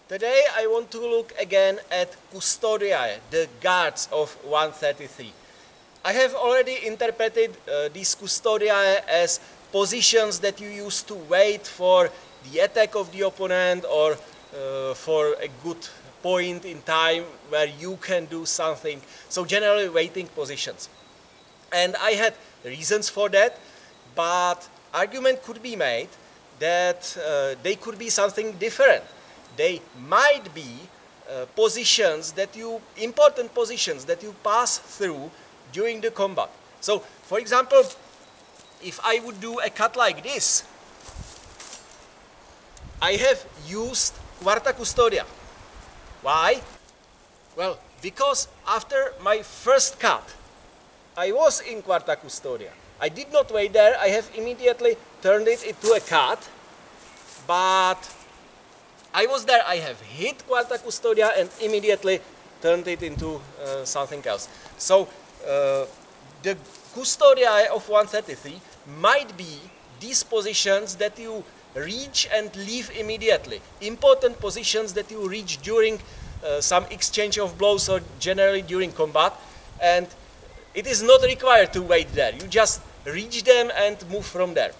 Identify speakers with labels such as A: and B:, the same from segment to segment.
A: Today I want to look again at Custodiae, the guards of 133. I have already interpreted these Custodiae as positions that you use to wait for the attack of the opponent or for a good point in time where you can do something. So generally waiting positions. And I had reasons for that, but argument could be made that they could be something different. They might be important positions that you pass through during the combat. So, for example, if I would do a cut like this, I have used quarta custodia. Why? Well, because after my first cut, I was in quarta custodia. I did not wait there, I have immediately turned it into a cut, but I was there, I have hit quarta custodia and immediately turned it into something else. So the Custodiae of 133 might be these positions that you reach and leave immediately. Important positions that you reach during some exchange of blows or generally during combat, and it is not required to wait there. You just reach them and move from there.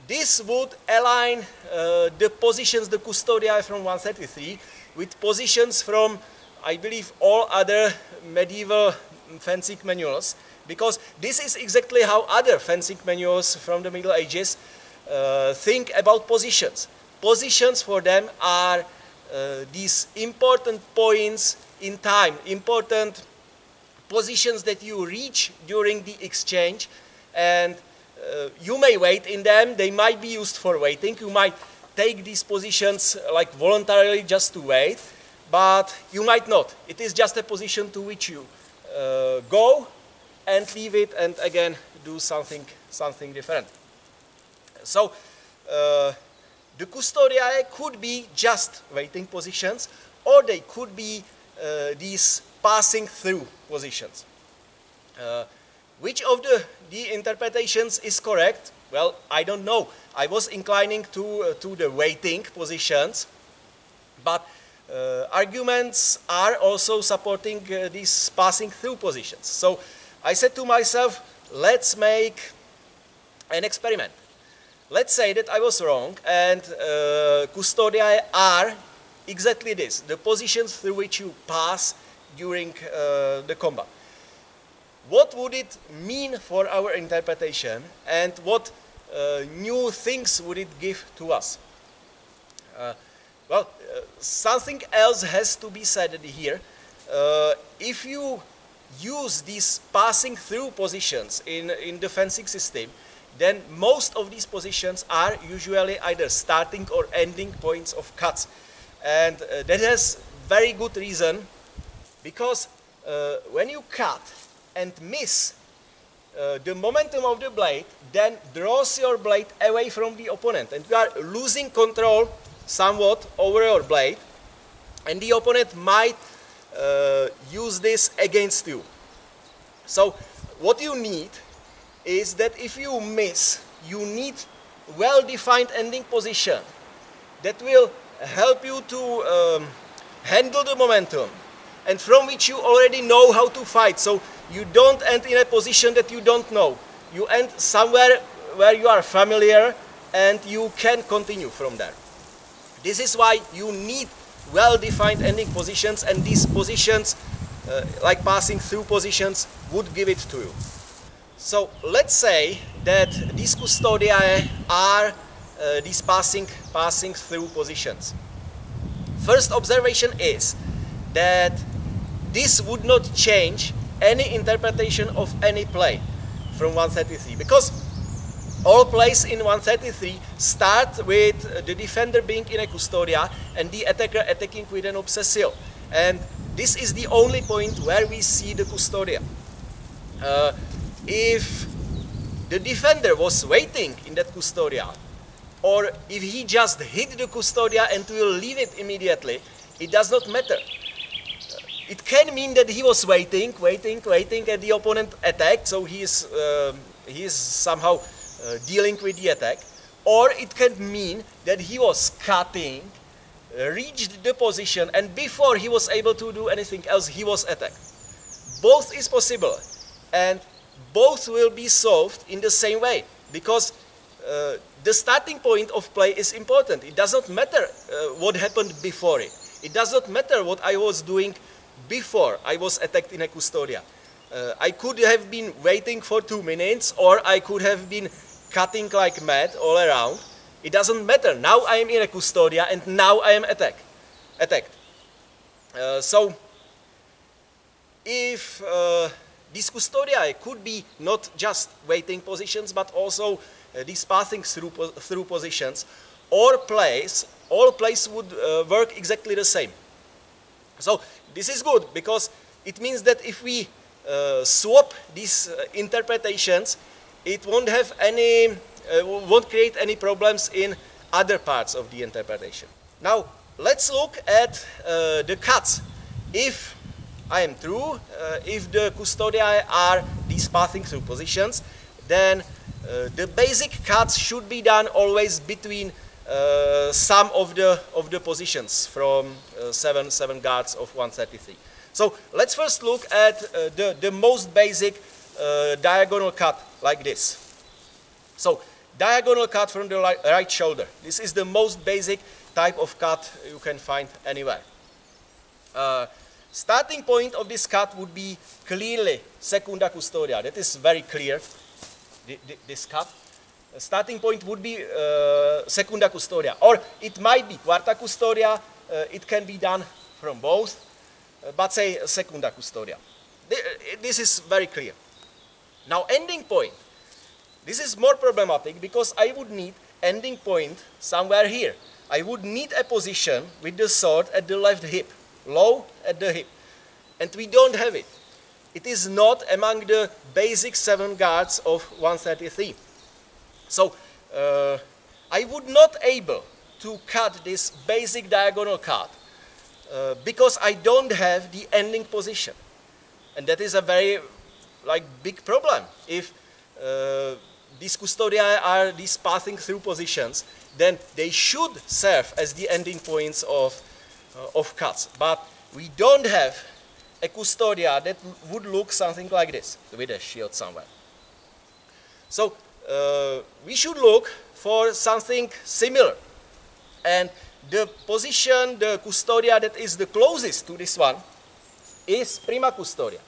A: This would align the positions, the Custodiae from 133, with positions from, I believe, all other medieval fencing manuals, because this is exactly how other fencing manuals from the Middle Ages think about positions. Positions for them are these important points in time, important positions that you reach during the exchange, and you may wait in them. They might be used for waiting. You might take these positions like voluntarily just to wait, but you might not. It is just a position to which you go and leave it and again do something different. So the Custodiae could be just waiting positions, or they could be these passing through positions. Which of the interpretations is correct? Well, I don't know. I was inclining to the waiting positions, but arguments are also supporting these passing through positions. So I said to myself, let's make an experiment. Let's say that I was wrong and Custodiae are exactly this, the positions through which you pass during the combat. What would it mean for our interpretation, and what new things would it give to us? Well, something else has to be said here. If you use these passing through positions in the fencing system, then most of these positions are usually either starting or ending points of cuts. And that has very good reason, because when you cut and miss, the momentum of the blade then draws your blade away from the opponent, and you are losing control somewhat over your blade, and the opponent might use this against you. So what you need is that if you miss, you need well-defined ending position that will help you to handle the momentum, and from which you already know how to fight. So you don't end in a position that you don't know. You end somewhere where you are familiar and you can continue from there. This is why you need well-defined ending positions, and these positions, like passing through positions, would give it to you. So let's say that these Custodiae are these passing through positions. First observation is that this would not change any interpretation of any play from 133, because all plays in 133 start with the defender being in a custodia and the attacker attacking with an obsessio, and this is the only point where we see the custodia. If the defender was waiting in that custodia, or if he just hit the custodia and will leave it immediately, it does not matter. It can mean that he was waiting, and the opponent attacked, so he is somehow dealing with the attack. Or it can mean that he was cutting reached the position and before he was able to do anything else, he was attacked. Both is possible, and both will be solved in the same way, because the starting point of play is important. It does not matter what happened before it. It does not matter what I was doing before I was attacked in a custodia. I could have been waiting for 2 minutes, or I could have been cutting like mad all around. It doesn't matter. Now I am in a custodia and now I am attacked. So if these custodiae could be not just waiting positions, but also these passing through positions, all plays would work exactly the same. So this is good, because it means that if we swap these interpretations, it won't have any, won't create any problems in other parts of the interpretation. Now let's look at the cuts. If I am true, if the custodiae are these passing through positions, then the basic cuts should be done always between some of the positions from 7 guards of 133. So let's first look at the most basic diagonal cut like this. So diagonal cut from the right shoulder. This is the most basic type of cut you can find anywhere. Starting point of this cut would be clearly secunda custodia. That is very clear, this cut. Starting point would be secunda custodia, or it might be quarta custodia. It can be done from both, but say secunda custodia. This is very clear. Now ending point. This is more problematic, because I would need ending point somewhere here. I would need a position with the sword at the left hip, low at the hip, and we don't have it. It is not among the basic 7 guards of 133. So I would not able to cut this basic diagonal cut because I don't have the ending position, and that is a very big problem. If these custodiae are these passing through positions, then they should serve as the ending points of cuts. But we don't have a custodia that would look something like this, with a shield somewhere. So we should look for something similar. And the position, the custodia that is the closest to this one is prima custodia.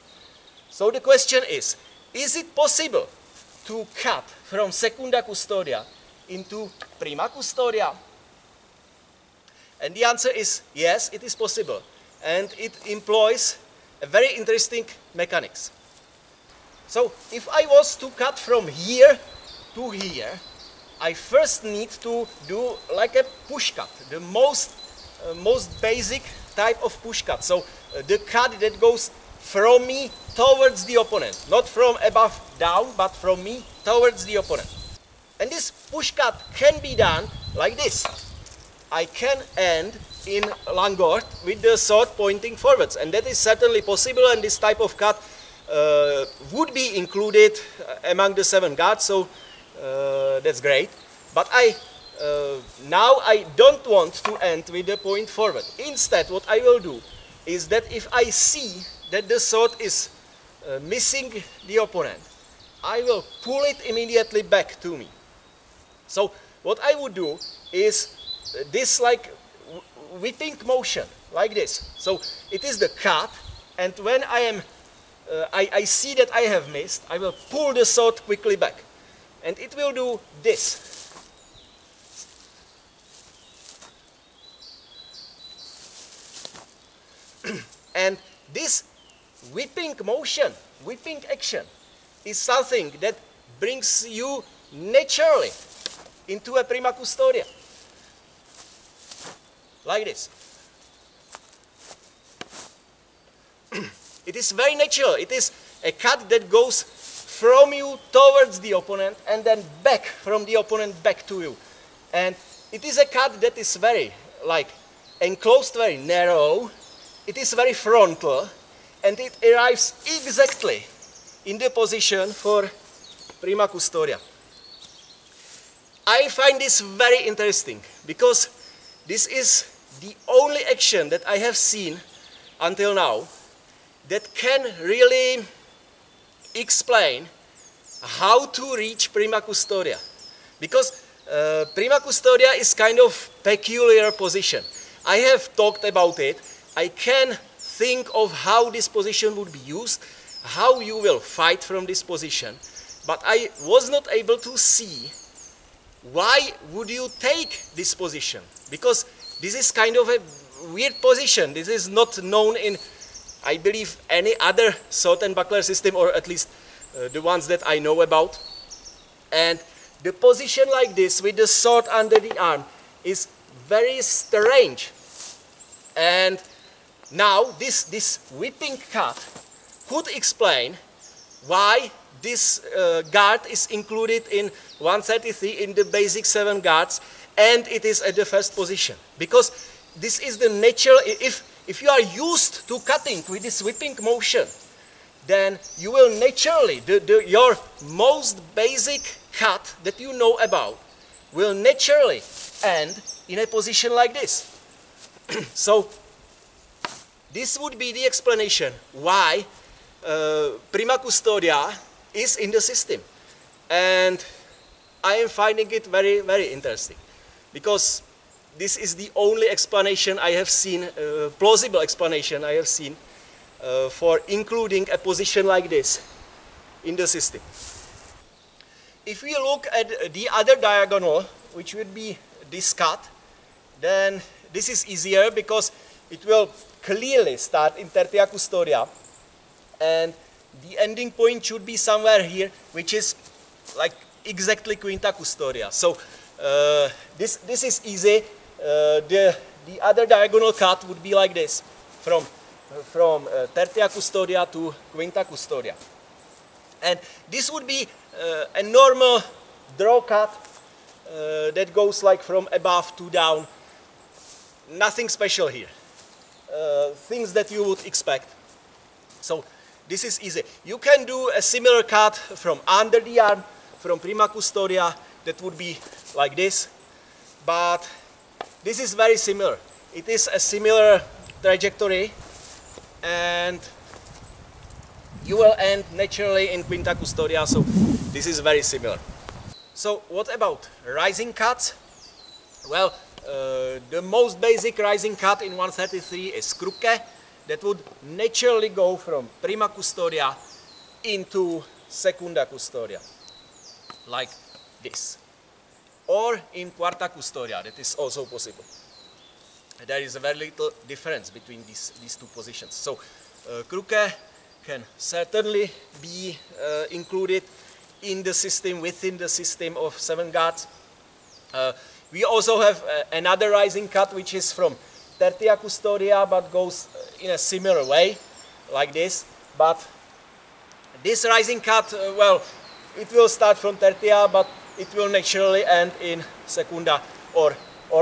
A: So the question is it possible to cut from secunda custodia into prima custodia? And the answer is yes, it is possible. And it employs a very interesting mechanics. So if I was to cut from here to here, I first need to do like a push cut, the most basic type of push cut. So the cut that goes from me towards the opponent, not from above down, but from me towards the opponent. And this push cut can be done like this. I can end in langort with the sword pointing forwards, and that is certainly possible, and this type of cut would be included among the 7 guards, so that's great. But now I don't want to end with the point forward. Instead, what I will do is that if I see that the sword is missing the opponent, I will pull it immediately back to me. So what I would do is this like whipping motion, like this. So it is the cut, and when I see that I have missed, I will pull the sword quickly back. And it will do this. And this whipping motion, whipping action, is something that brings you naturally into a prima custodia. Like this. It is very natural. It is a cut that goes from you towards the opponent and then back from the opponent back to you. And it is a cut that is very enclosed, very narrow. It is very frontal, and it arrives exactly in the position for prima custodia. I find this very interesting because this is the only action that I have seen until now that can really explain how to reach prima custodia. Because prima custodia is kind of peculiar position. I have talked about it. I can think of how this position would be used, how you will fight from this position, but I was not able to see why would you take this position, because this is kind of a weird position. This is not known in, I believe, any other sword and buckler system, or at least the ones that I know about. And the position like this with the sword under the arm is very strange. And now this whipping cut could explain why this guard is included in 133 in the basic 7 guards, and it is at the first position. Because this is the natural, if you are used to cutting with this whipping motion, then you will naturally, your most basic cut that you know about will naturally end in a position like this. So this would be the explanation why prima custodia is in the system. And I am finding it very, very interesting, because this is the only explanation I have seen, plausible explanation I have seen for including a position like this in the system. If we look at the other diagonal, which would be this cut, then this is easier because it will clearly start in tertia custodia, and the ending point should be somewhere here, which is like exactly quinta custodia. So this is easy. The other diagonal cut would be like this, from tertia custodia to quinta custodia. And this would be a normal draw cut that goes like from above to down. Nothing special here. Things that you would expect. So this is easy. You can do a similar cut from under the arm, from prima custodia, that would be like this. But this is very similar. It is a similar trajectory, and you will end naturally in quinta custodia, so this is very similar. So what about rising cuts? Well, the most basic rising cut in 133 is cruce, that would naturally go from prima custodia into secunda custodia, like this. Or in quarta custodia, that is also possible. There is a very little difference between these two positions. So cruce can certainly be included in the system, within the system of 7 guards. We also have another rising cut, which is from tertia custodia, but goes in a similar way, like this. But this rising cut, well, it will start from tertia, but it will naturally end in secunda or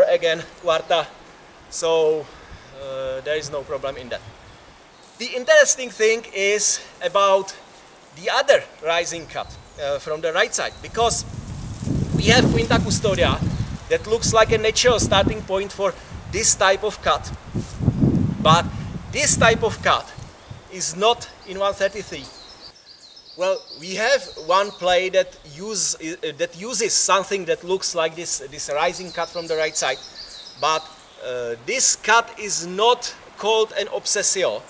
A: again quarta. So there is no problem in that. The interesting thing is about the other rising cut from the right side, because we have quinta custodia that looks like a natural starting point for this type of cut, but this type of cut is not in 133. Well, we have one play that uses something that looks like this rising cut from the right side, but this cut is not called an obsessio.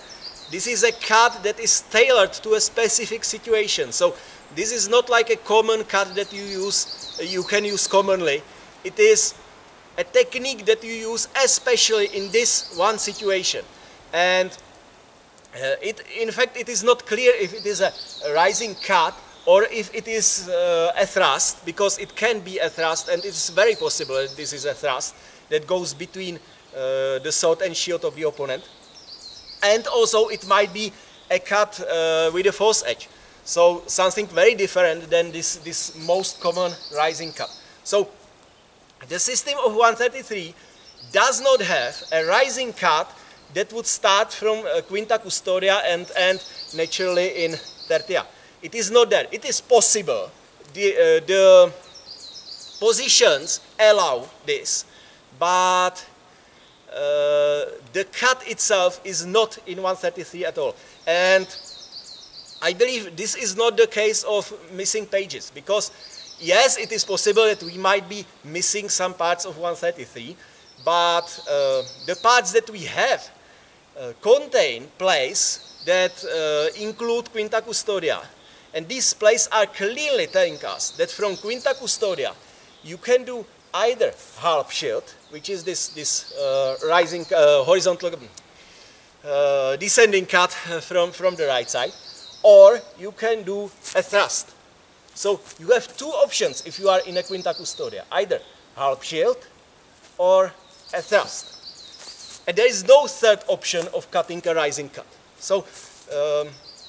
A: This is a cut that is tailored to a specific situation. So this is not like a common cut that you can use commonly. It is a technique that you use especially in this one situation. And in fact, it is not clear if it is a rising cut or if it is a thrust, because it can be a thrust, and it's very possible that this is a thrust that goes between the sword and shield of the opponent. And also it might be a cut with a false edge. So something very different than this most common rising cut. So the system of 133 does not have a rising cut that would start from quinta custodia and end naturally in tertia. It is not there. It is possible. The positions allow this, but the cut itself is not in 133 at all. And I believe this is not the case of missing pages, because yes, it is possible that we might be missing some parts of 133, but the parts that we have contain places that include quinta custodia. And these places are clearly telling us that from quinta custodia you can do either half shield, which is this rising horizontal descending cut from the right side, or you can do a thrust. So you have two options if you are in a quinta custodia, either half shield or a thrust. And there is no third option of cutting a rising cut. So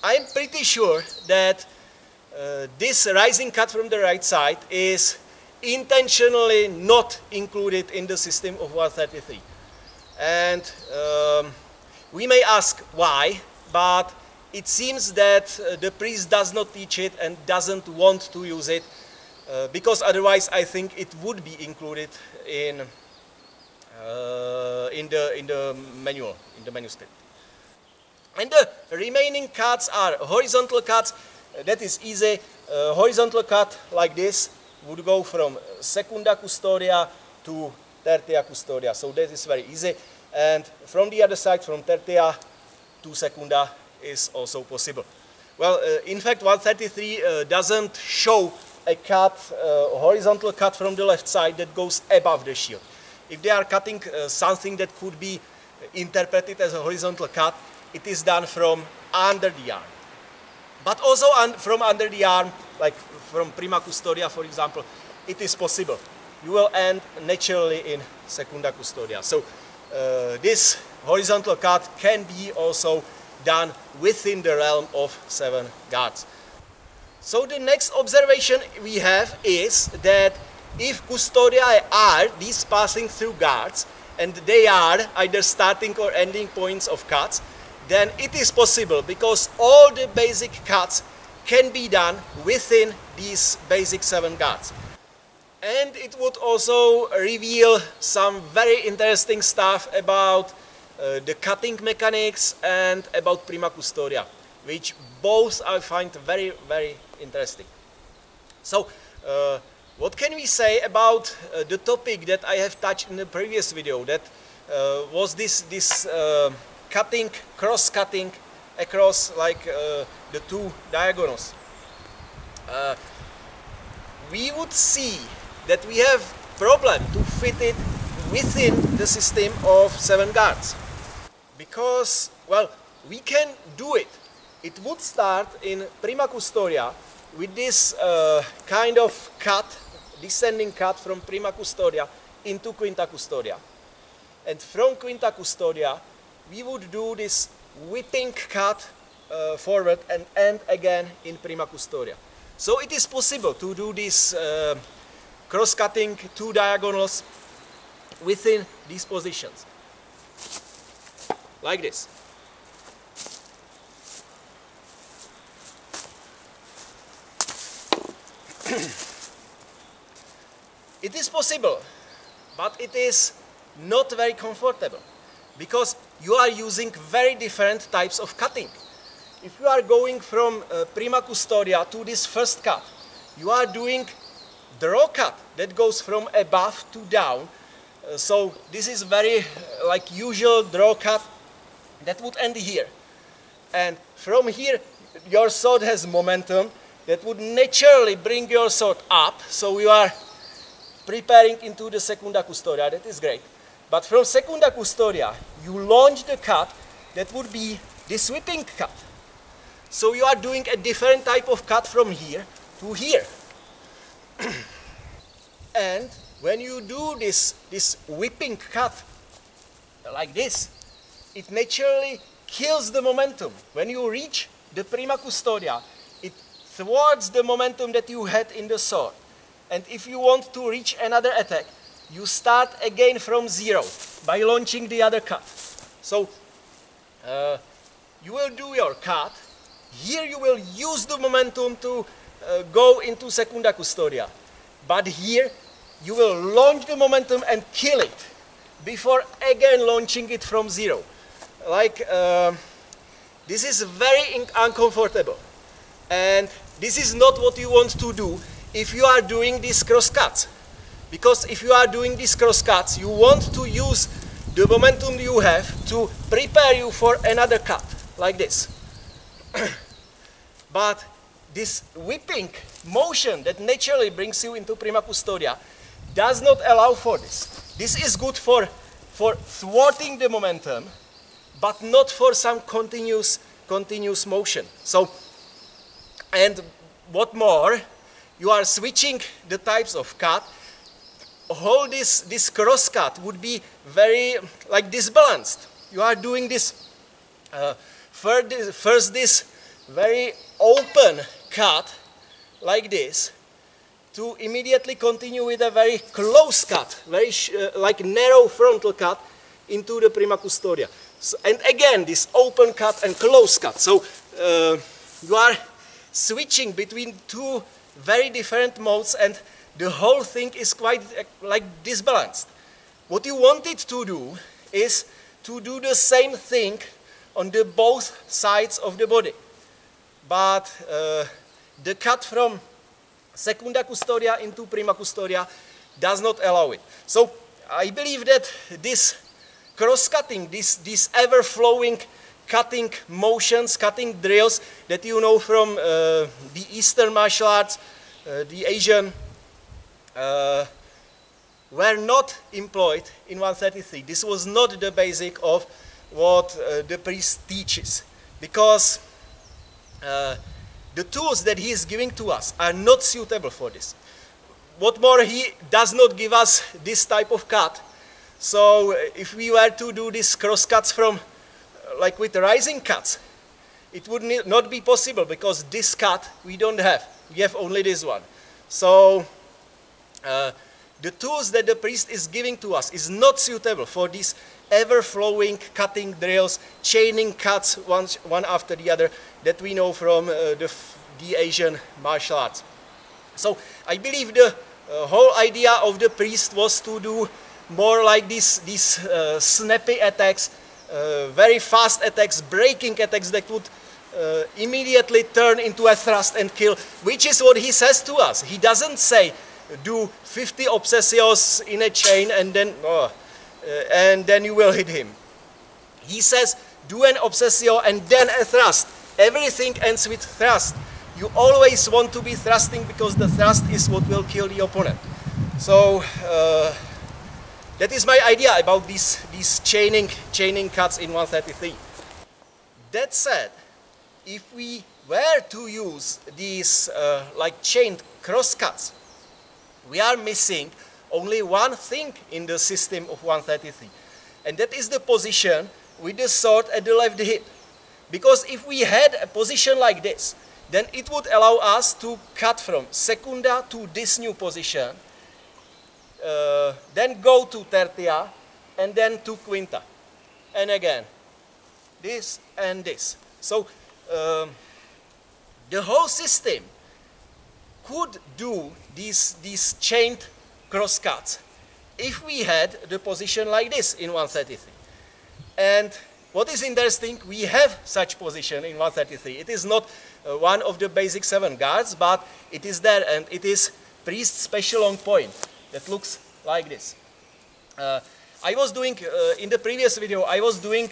A: I'm pretty sure that this rising cut from the right side is intentionally not included in the system of 133. And we may ask why, but it seems that the priest does not teach it and doesn't want to use it, because otherwise I think it would be included in the manual, in the manuscript. And the remaining cuts are horizontal cuts. That is easy. Horizontal cut like this would go from secunda custodia to tertia custodia. So that is very easy. And from the other side, from tertia to secunda, is also possible. Well, in fact, 133 doesn't show a cut, horizontal cut from the left side that goes above the shield. If they are cutting something that could be interpreted as a horizontal cut, it is done from under the arm. But also from under the arm, like from prima custodia, for example, it is possible. You will end naturally in secunda custodia. So this horizontal cut can be also done within the realm of 7 guards. So the next observation we have is that if custodiae are these passing through guards, and they are either starting or ending points of cuts, then it is possible, because all the basic cuts can be done within these basic 7 guards. And it would also reveal some very interesting stuff about the cutting mechanics and about prima custodia, which both I find very, very interesting. So, what can we say about the topic that I have touched in the previous video, that was this cutting, cross-cutting across like the 2 diagonals? We would see that we have problem to fit it within the system of 7 guards. Because, well, we can do it. It would start in prima custodia with this kind of cut, descending cut from prima custodia into quinta custodia. And from quinta custodia, we would do this whipping cut forward and end again in prima custodia. So it is possible to do this cross-cutting 2 diagonals within these positions, like this. It is possible, but it is not very comfortable, because you are using very different types of cutting. If you are going from prima custodia to this first cut, you are doing draw cut that goes from above to down. So this is very like usual draw cut that would end here. And from here, your sword has momentum that would naturally bring your sword up. So you are preparing into the secunda custodia. That is great. But from secunda custodia, you launch the cut that would be this whipping cut. So you are doing a different type of cut from here to here. And when you do this whipping cut like this, it naturally kills the momentum. When you reach the prima custodia, it thwarts the momentum that you had in the sword. And if you want to reach another attack, you start again from 0 by launching the other cut. So you will do your cut. Here you will use the momentum to go into secunda custodia. But here you will launch the momentum and kill it before again launching it from zero. Like, this is very uncomfortable. And this is not what you want to do if you are doing these cross cuts. Because if you are doing these cross cuts, you want to use the momentum you have to prepare you for another cut, like this. But this whipping motion that naturally brings you into prima custodia does not allow for this. This is good for thwarting the momentum, but not for some continuous motion. So, and what more, you are switching the types of cut. All this cross cut would be very like disbalanced. You are doing this first this very open cut like this, to immediately continue with a very close cut, very like narrow frontal cut into the prima custodia. So, and again this open cut and close cut. So you are switching between two very different modes, and the whole thing is quite like disbalanced. What you wanted to do is to do the same thing on the both sides of the body. But the cut from secunda custodia into prima custodia does not allow it. So I believe that this cross-cutting, these ever-flowing cutting motions, cutting drills that you know from the Eastern martial arts, the Asian, were not employed in 133. This was not the basic of what the priest teaches, because the tools that he is giving to us are not suitable for this. What more, he does not give us this type of cut. So if we were to do these cross cuts from, like with rising cuts, it would not be possible, because this cut we don't have. We have only this one. So the tools that the priest is giving to us is not suitable for these ever-flowing cutting drills, chaining cuts one after the other that we know from the Asian martial arts. So I believe the whole idea of the priest was to do more like these snappy attacks, very fast attacks, breaking attacks that would immediately turn into a thrust and kill, which is what he says to us. He doesn't say do 50 obsessios in a chain and then you will hit him. He says do an obsessio and then a thrust. Everything ends with thrust. You always want to be thrusting, because the thrust is what will kill the opponent. So that is my idea about these chaining cuts in 133. That said, if we were to use these like chained cross cuts, we are missing only one thing in the system of 133, and that is the position with the sword at the left hip. Because if we had a position like this, then it would allow us to cut from secunda to this new position, then go to tertia, and then to quinta, and again this and this. So the whole system could do these chained cross cuts if we had the position like this in 133. And what is interesting, we have such position in 133. It is not one of the basic 7 guards, but it is there, and it is priest special long point that looks like this. I was doing, in the previous video, I was doing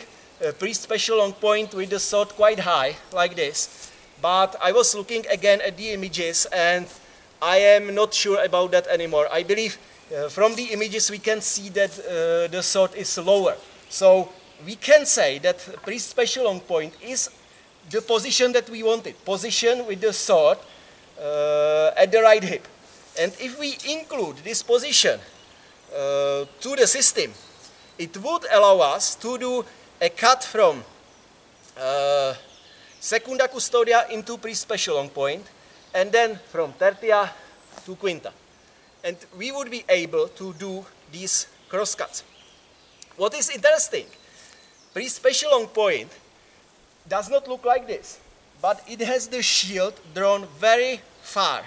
A: priest special long point with the sword quite high, like this. But I was looking again at the images, and I am not sure about that anymore. I believe from the images we can see that the sword is lower. So we can say that priest special long point is the position that we wanted, position with the sword at the right hip. And if we include this position to the system, it would allow us to do a cut from secunda custodia into priest special long point, and then from tertia to quinta. And we would be able to do these cross cuts. What is interesting, priest special long point does not look like this, but it has the shield drawn very far.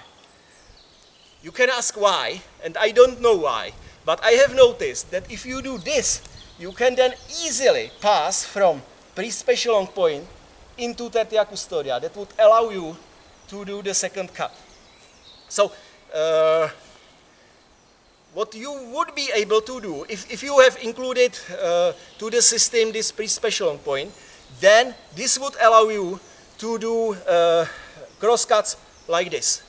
A: You can ask why, and I don't know why, But I have noticed that if you do this, you can then easily pass from pre-special long point into tertia custodia. That would allow you to do the second cut. So what you would be able to do, if you have included to the system this pre-special long point, then this would allow you to do crosscuts like this.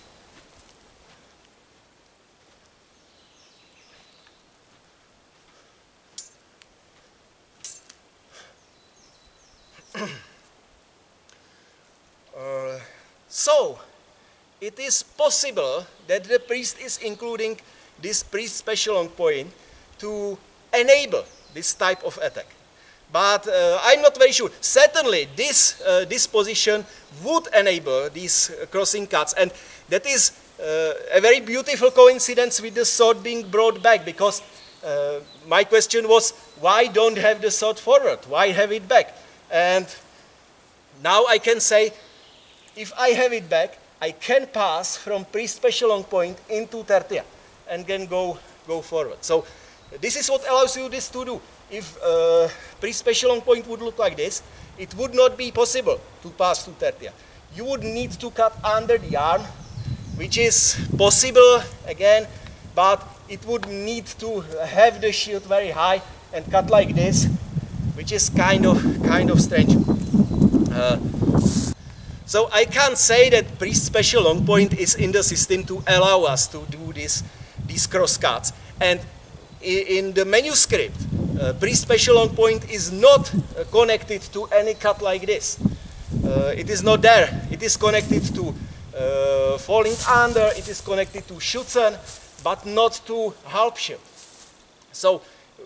A: So, it is possible that the priest is including this pre-special long point to enable this type of attack. But I'm not very sure. Certainly, this position would enable these crossing cuts, and that is a very beautiful coincidence with the sword being brought back, because my question was, why don't have the sword forward? Why have it back? And now I can say, if I have it back, I can pass from pre-special long point into tertia and then go forward. So this is what allows you this to do. If pre-special long point would look like this, it would not be possible to pass to tertia. You would need to cut under the arm, which is possible again, but it would need to have the shield very high and cut like this, which is kind of strange. So I can't say that pre-special long point is in the system to allow us to do these cross cuts. And in the manuscript, pre-special long point is not connected to any cut like this. It is not there. It is connected to falling under, it is connected to Schützen, but not to Halbschild. So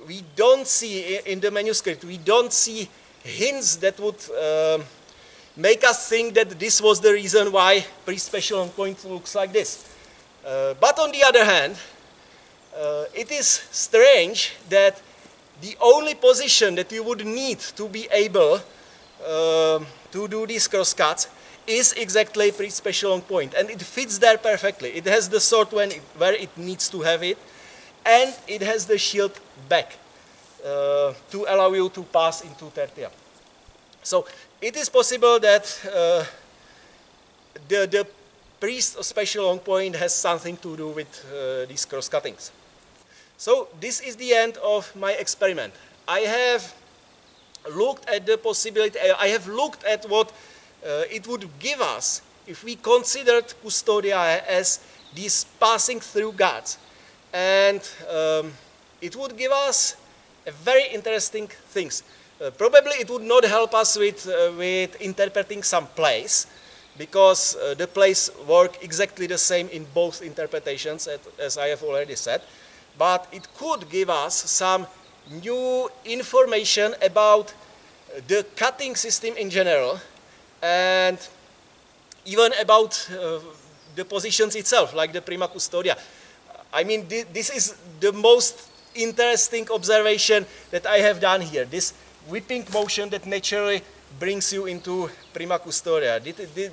A: we don't see, in the manuscript, we don't see hints that would make us think that this was the reason why pre-special long point looks like this. But on the other hand, it is strange that the only position that you would need to be able to do these cross cuts is exactly pre-special long point, and it fits there perfectly. It has the sword where it needs to have it, and it has the shield back to allow you to pass into tertia. So it is possible that the priest special long point has something to do with these cross cuttings. So this is the end of my experiment. I have looked at the possibility, I have looked at what it would give us if we considered Custodiae as these passing through guards. And it would give us a very interesting things. Probably it would not help us with interpreting some plays, because the plays work exactly the same in both interpretations, as I have already said. But it could give us some new information about the cutting system in general, and even about the positions itself, like the prima custodia. I mean, this is the most interesting observation that I have done here. This whipping motion that naturally brings you into prima custodia.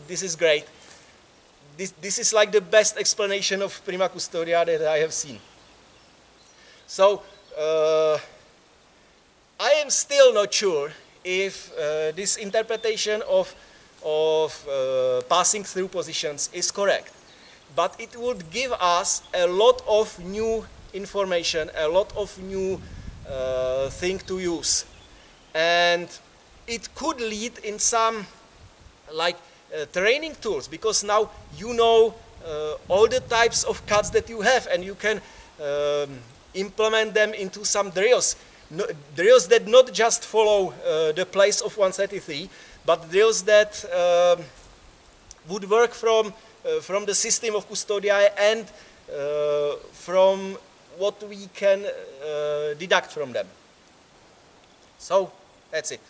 A: This is great. This is like the best explanation of prima custodia that I have seen. So I am still not sure if this interpretation of passing through positions is correct, but it would give us a lot of new information, a lot of new thing to use, and it could lead in some like training tools, because now you know all the types of cuts that you have, and you can implement them into some drills. Drills that not just follow the place of 133, but drills that would work from the system of Custodiae and from what we can deduct from them. So that's it.